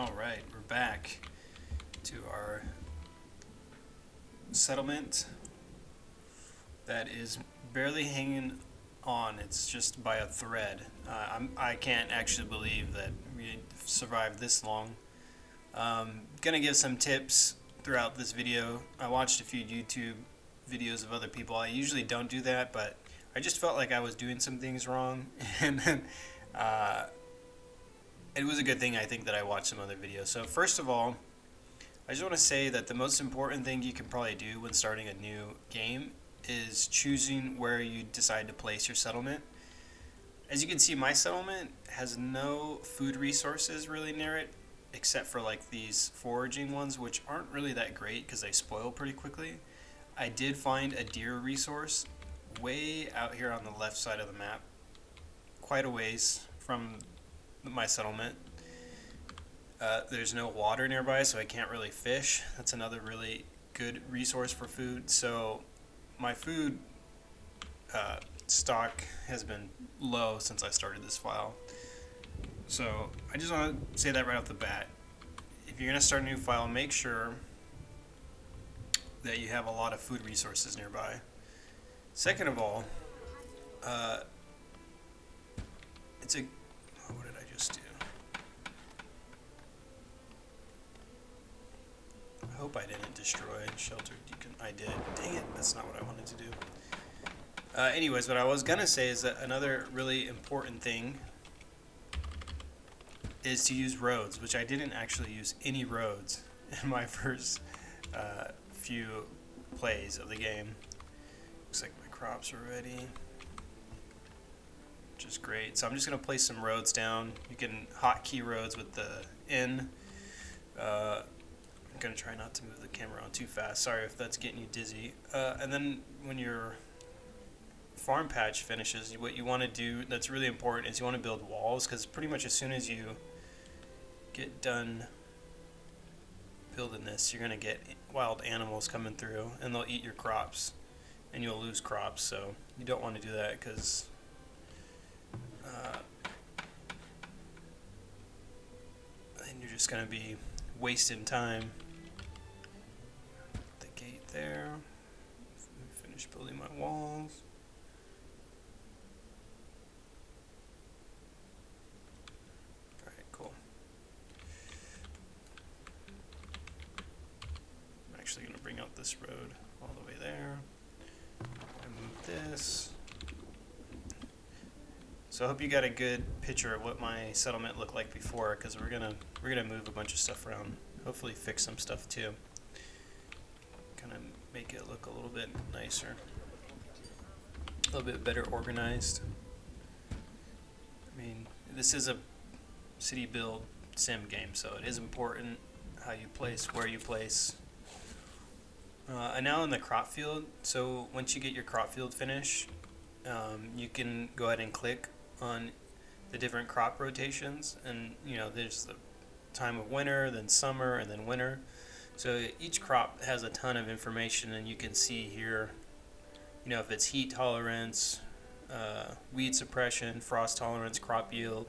Alright, we're back to our settlement that is barely hanging on. It's just by a thread. I can't actually believe that we survived this long. Gonna give some tips throughout this video. I watched a few YouTube videos of other people. I usually don't do that, but I just felt like I was doing some things wrong, and then it was a good thing, I think, that I watched some other videos. So first of all, I just want to say that the most important thing you can probably do when starting a new game is choosing where you decide to place your settlement. As you can see, my settlement has no food resources really near it, except for like these foraging ones, which aren't really that great because they spoil pretty quickly. I did find a deer resource way out here on the left side of the map, quite a ways from my settlement. There's no water nearby, so I can't really fish. That's another really good resource for food. So my food stock has been low since I started this file. So I just want to say that right off the bat. If you're going to start a new file, make sure that you have a lot of food resources nearby. Second of all, it's a... what did I just do? I hope I didn't destroy shelter. I did. Dang it, that's not what I wanted to do. Anyways, what I was gonna say is that another really important thing is to use roads, which I didn't actually use any roads in my first few plays of the game. Looks like my crops are ready, which is great. So I'm just gonna place some roads down. You can hotkey roads with the N. I'm gonna try not to move the camera on too fast. Sorry if that's getting you dizzy. And then when your farm patch finishes, what you want to do that's really important is you want to build walls, because pretty much as soon as you get done building this, you're gonna get wild animals coming through, and they'll eat your crops, and you'll lose crops. So you don't want to do that, because then you're just gonna be wasting time. The gate there. Finish building my walls. Alright, cool. I'm actually going to bring out this road all the way there. I move this. So I hope you got a good picture of what my settlement looked like before, because we're gonna move a bunch of stuff around. Hopefully fix some stuff too. Kind of make it look a little bit nicer, a little bit better organized. I mean, this is a city build sim game, so it is important how you place, where you place. And now in the crop field, so once you get your crop field finished, you can go ahead and click on the different crop rotations, and there's the time of winter, then summer, and then winter. So each crop has a ton of information, and you can see here, if it's heat tolerance, weed suppression, frost tolerance, crop yield.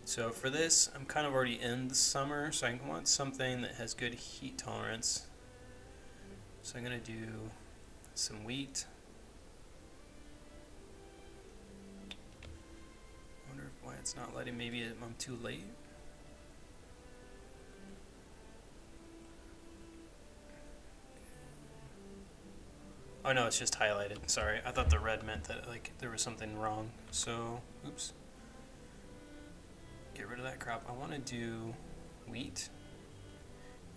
So for this, I'm kind of already in the summer, so I want something that has good heat tolerance. So I'm going to do some wheat. I wonder why it's not letting, maybe I'm too late. Oh no, it's just highlighted. Sorry, I thought the red meant that there was something wrong. So, oops. Get rid of that crop. I want to do wheat,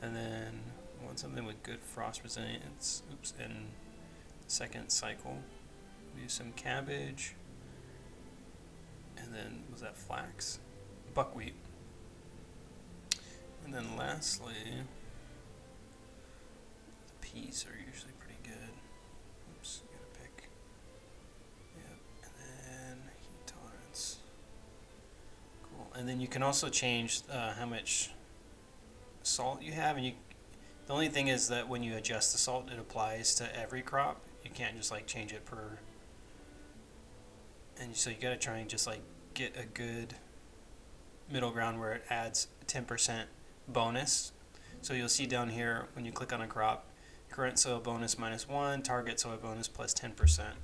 and then I want something with good frost resilience. Oops, and second cycle. Do some cabbage, and then was that flax? Buckwheat, and then lastly, the peas are usually pretty good. Oops, gotta pick. Yep, and then heat tolerance. Cool. And then you can also change how much salt you have, and the only thing is that when you adjust the salt, it applies to every crop. You can't just change it per. And so you gotta try and just get a good middle ground where it adds 10% bonus. So you'll see down here when you click on a crop, current soil bonus -1, target soil bonus plus 10%.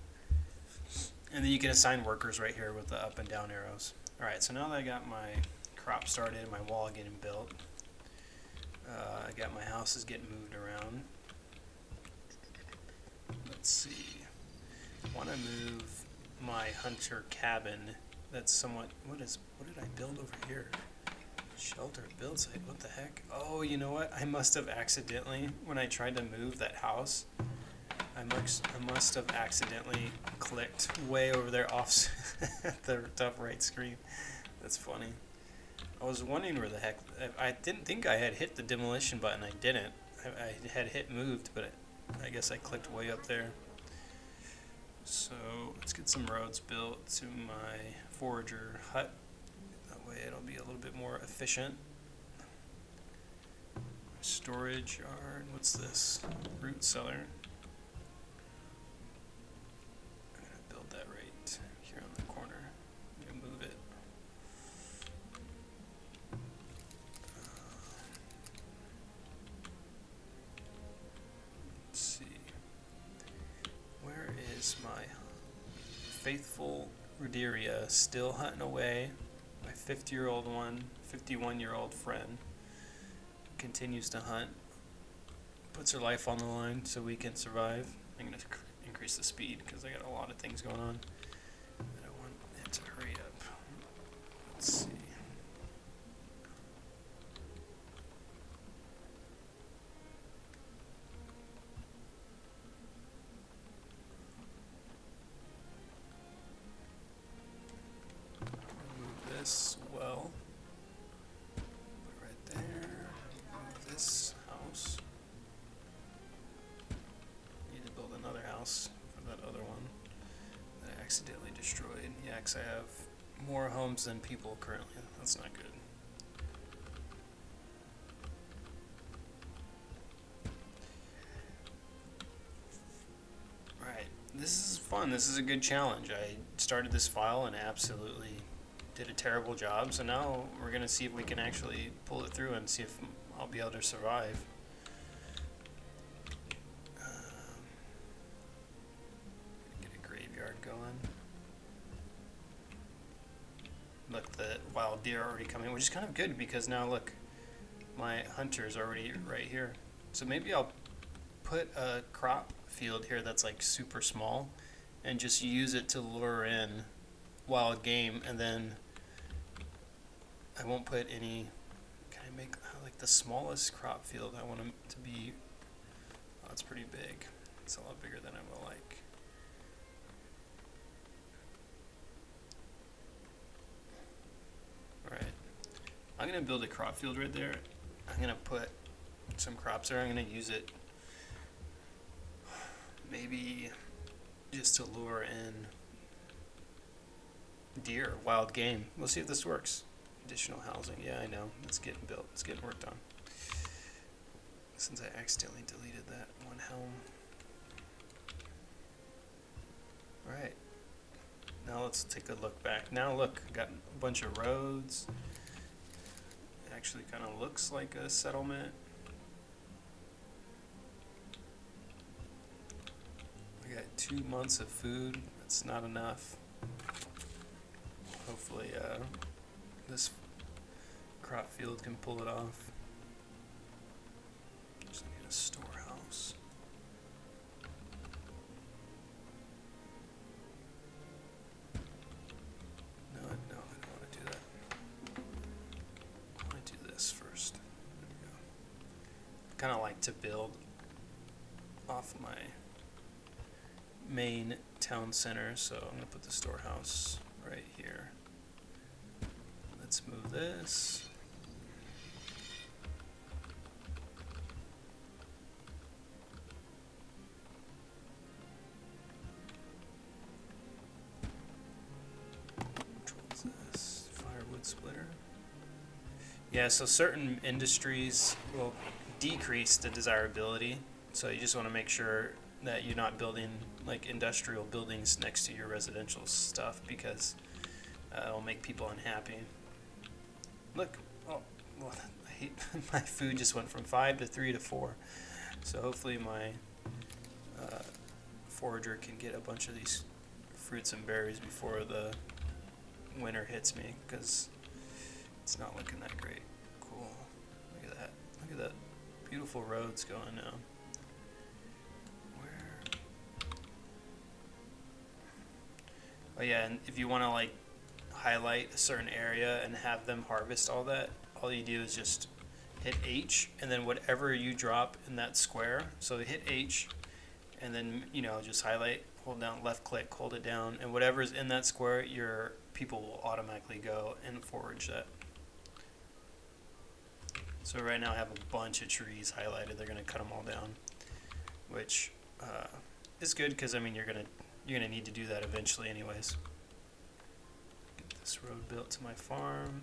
And then you can assign workers right here with the up and down arrows. Alright, so now that I got my crop started, my wall getting built, I got my houses getting moved around. Let's see. I want to move my hunter cabin. That's somewhat. What did I build over here? Shelter build site. What the heck? Oh, you know what? I must have accidentally, when I tried to move that house, I must have accidentally clicked way over there off the top right screen. That's funny. I was wondering where the heck. I didn't think I had hit the demolition button. I didn't. I had hit moved, but I guess I clicked way up there. So let's get some roads built to my forager hut. That way it'll be a little bit more efficient. Storage yard. What's this? Root cellar. I'm gonna build that right here on the corner. I'm gonna move it. Let's see. Where is my faithful Ruderia still hunting away? My 51-year-old friend continues to hunt, puts her life on the line so we can survive. I'm going to increase the speed because I got a lot of things going on. I don't want it to hurry up. Let's see. Move this well. Put it right there. Move this house. Need to build another house for that other one that I accidentally destroyed. Yeah, because I have more homes than people currently. That's not good. Right. This is fun. This is a good challenge. I started this file and absolutely did a terrible job. So now we're going to see if we can actually pull it through and see if I'll be able to survive. Get a graveyard going. Look, the wild deer are already coming, which is kind of good because now look, my hunter's already right here. So maybe I'll put a crop field here that's like super small and just use it to lure in wild game, and then I won't put any. Can I make like the smallest crop field? I want them to be. Oh, it's pretty big. It's a lot bigger than I will like. Alright. I'm going to build a crop field right there. I'm going to put some crops there. I'm going to use it maybe just to lure in deer, wild game. We'll see if this works. Additional housing. Yeah, I know. It's getting built. It's getting worked on. Since I accidentally deleted that one home. Alright. Now let's take a look back. Now look, got a bunch of roads. It actually kind of looks like a settlement. I got 2 months of food. That's not enough. Hopefully this crop field can pull it off. Just need a storehouse. No, I don't want to do that. I want to do this first. There we go. I kind of like to build off my main town center, so I'm going to put the storehouse right here. Let's move this. Which one's this? Firewood splitter. Yeah, so certain industries will decrease the desirability, so you just want to make sure that you're not building like industrial buildings next to your residential stuff, because it'll make people unhappy. Look, oh, well, I my food just went from 5 to 3 to 4. So hopefully my forager can get a bunch of these fruits and berries before the winter hits me, because it's not looking that great. Cool. Look at that. Look at that. Beautiful roads going now. Oh yeah, and if you want to like highlight a certain area and have them harvest all that, all you do is just hit H, and then whatever you drop in that square, so hit H, and then, you know, just highlight, hold down, left click, hold it down, and whatever's in that square, your people will automatically go and forage that. So right now I have a bunch of trees highlighted. They're going to cut them all down, which is good, because I mean you're gonna need to do that eventually anyways. Get this road built to my farm.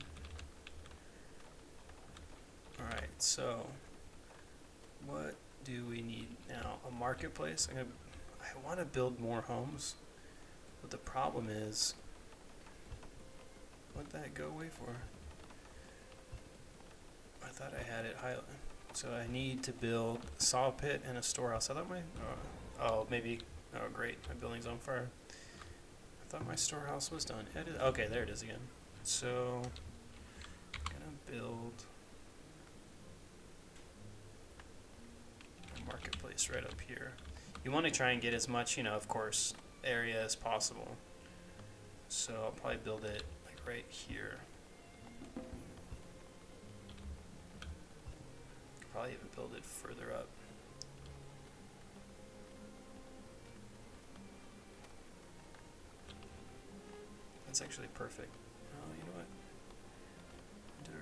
Alright, so what do we need now? A marketplace? I want to build more homes, but the problem is, what did that go away for? I thought I had it highlighted. So I need to build a saw pit and a storehouse. I thought maybe. Oh great, my building's on fire. I thought my storehouse was done. Okay, there it is again. So I'm gonna build a marketplace right up here. You want to try and get as much, you know, of course, area as possible. So I'll probably build it like right here. Probably even build it further up. That's actually perfect. Oh, you know what? Right.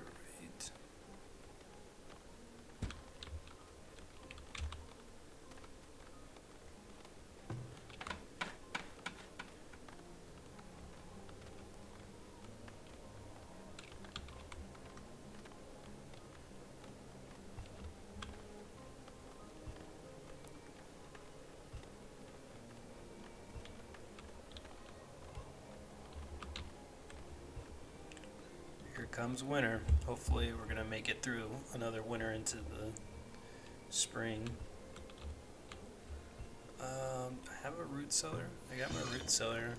Here comes winter. Hopefully we're gonna make it through another winter into the spring. I have a root cellar. I got my root cellar.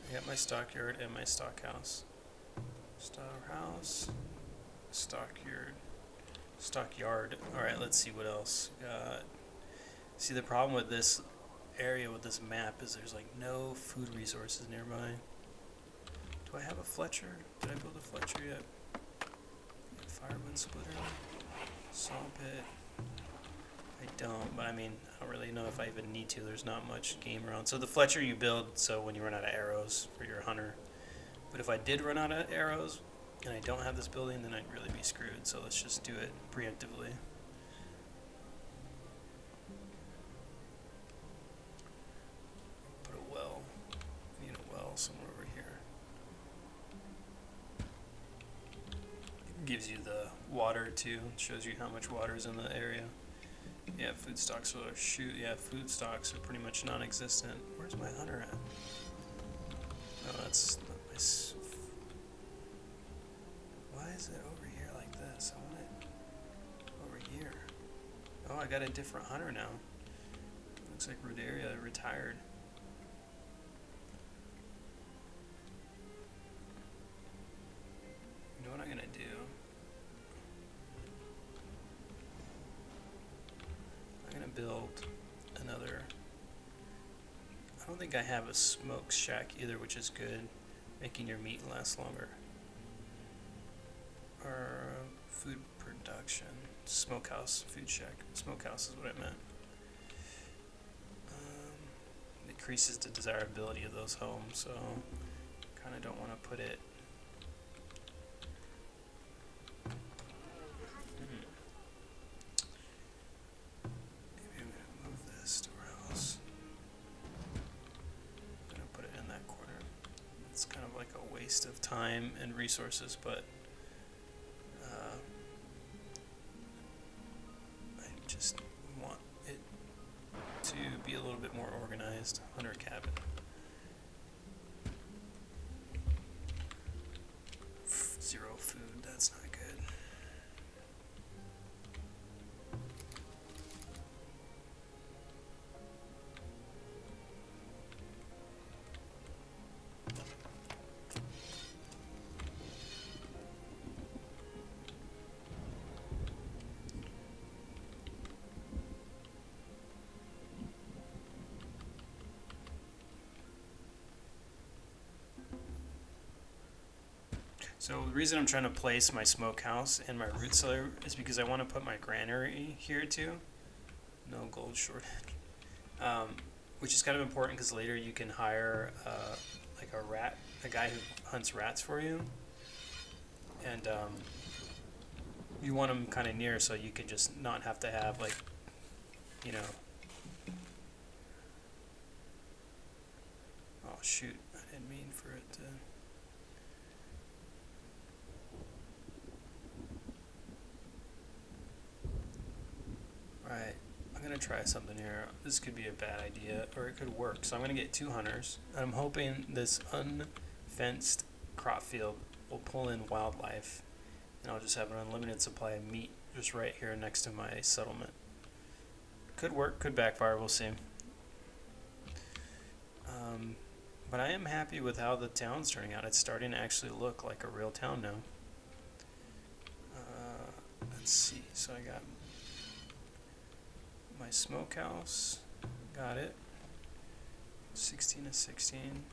I got my stockyard and my stock house. Stockhouse, stockyard. Alright, let's see what else. See, the problem with this area with this map is there's like no food resources nearby. Do I have a Fletcher? Did I build a Fletcher yet? Firewood splitter, saw pit. I don't, but I mean, I don't really know if I even need to. There's not much game around. So the Fletcher you build so when you run out of arrows for your hunter. But if I did run out of arrows and I don't have this building, then I'd really be screwed. So let's just do it preemptively. Put a well. I need a well somewhere over here. It gives you the water too. It shows you how much water is in the area. Yeah, food stocks are food stocks are pretty much non-existent. Where's my hunter at? No, that's not my. Why is it over here like this? I want it over here. Oh, I got a different hunter now. Looks like Rudaria retired. You know what I'm gonna do? Build another. I don't think I have a smoke shack either, which is good, making your meat last longer. Or food production, smokehouse, food shack. Smokehouse is what I meant. Decreases the desirability of those homes, so kind of don't want to put it. Of time and resources, but I just want it to be a little bit more organized. Hunter cabin. Zero food, that's not good. So the reason I'm trying to place my smokehouse and my root cellar is because I want to put my granary here too. No gold shortage. Which is kind of important because later you can hire like a guy who hunts rats for you, and you want them kind of near so you can just not have to have like, you know. Oh shoot! I didn't mean for it to. Alright, I'm gonna try something here. This could be a bad idea, or it could work. So I'm gonna get 2 hunters. I'm hoping this unfenced crop field will pull in wildlife, and I'll just have an unlimited supply of meat just right here next to my settlement. Could work, could backfire, we'll see. But I am happy with how the town's turning out. It's starting to actually look like a real town now. Let's see, so I got my smokehouse, got it, 16 to 16.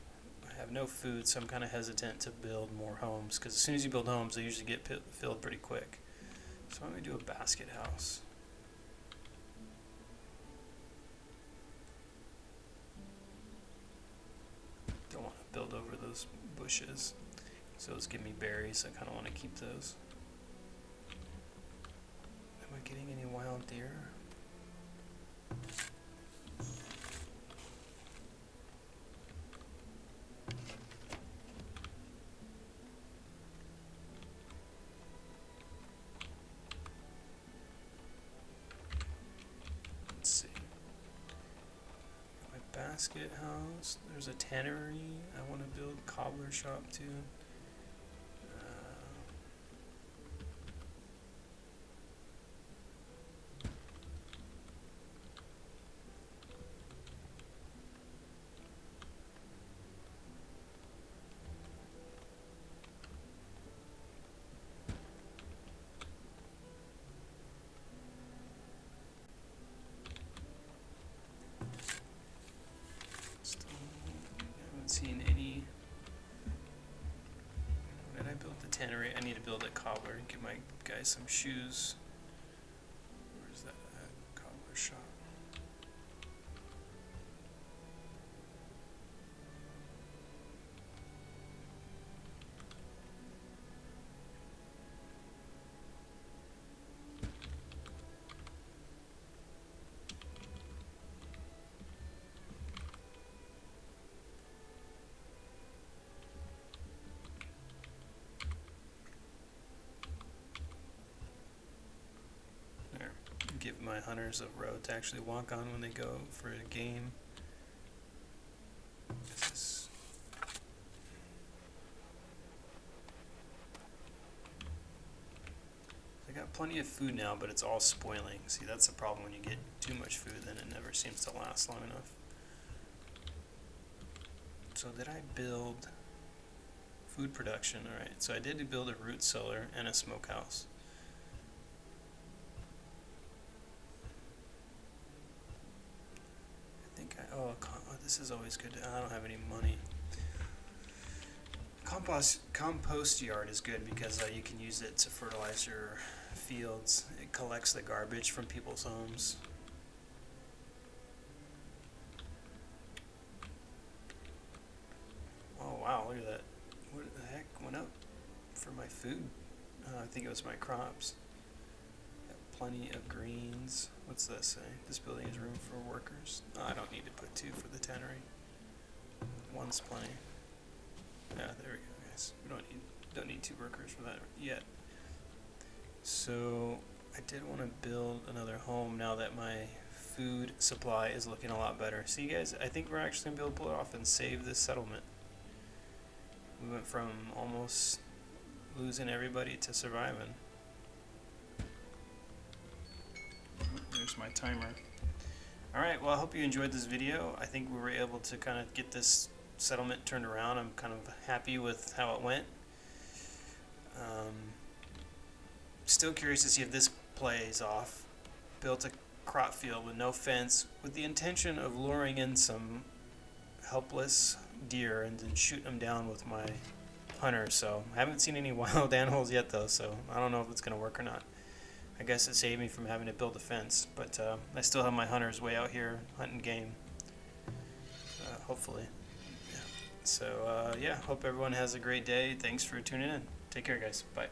I have no food, so I'm kind of hesitant to build more homes, because as soon as you build homes, they usually get filled pretty quick. So I'm going to do a basket house. Don't want to build over those bushes, so those give me berries. I kind of want to keep those. Am I getting any wild deer? Let's see. My basket house. There's a tannery. I want to build a cobbler shop too. Seen any. When did I build the tannery? I need to build a cobbler and give my guys some shoes. Where's that at? Cobbler shop. Give my hunters a road to actually walk on when they go for a game. I got plenty of food now, but it's all spoiling. See, that's the problem when you get too much food, then it never seems to last long enough. So did I build food production? Alright, so I did build a root cellar and a smokehouse. This is always good. I don't have any money. Compost yard is good because you can use it to fertilize your fields. It collects the garbage from people's homes. Oh wow, look at that. What the heck went up for my food? I think it was my crops. Plenty of greens. What's that say? This building has room for workers. Oh, I don't need to put 2 for the tannery. 1's plenty. Yeah, there we go, guys. We don't need 2 workers for that yet. So I did want to build another home now that my food supply is looking a lot better. See, guys, I think we're actually gonna be able to pull it off and save this settlement. We went from almost losing everybody to surviving. There's my timer. Alright, well I hope you enjoyed this video. I think we were able to kind of get this settlement turned around. I'm kind of happy with how it went. Still curious to see if this plays off. Built a crop field with no fence with the intention of luring in some helpless deer and then shooting them down with my hunter, so I haven't seen any wild animals yet though, so I don't know if it's gonna work or not. I guess it saved me from having to build a fence, but I still have my hunters way out here hunting game, hopefully. Yeah. So yeah, hope everyone has a great day. Thanks for tuning in. Take care, guys. Bye.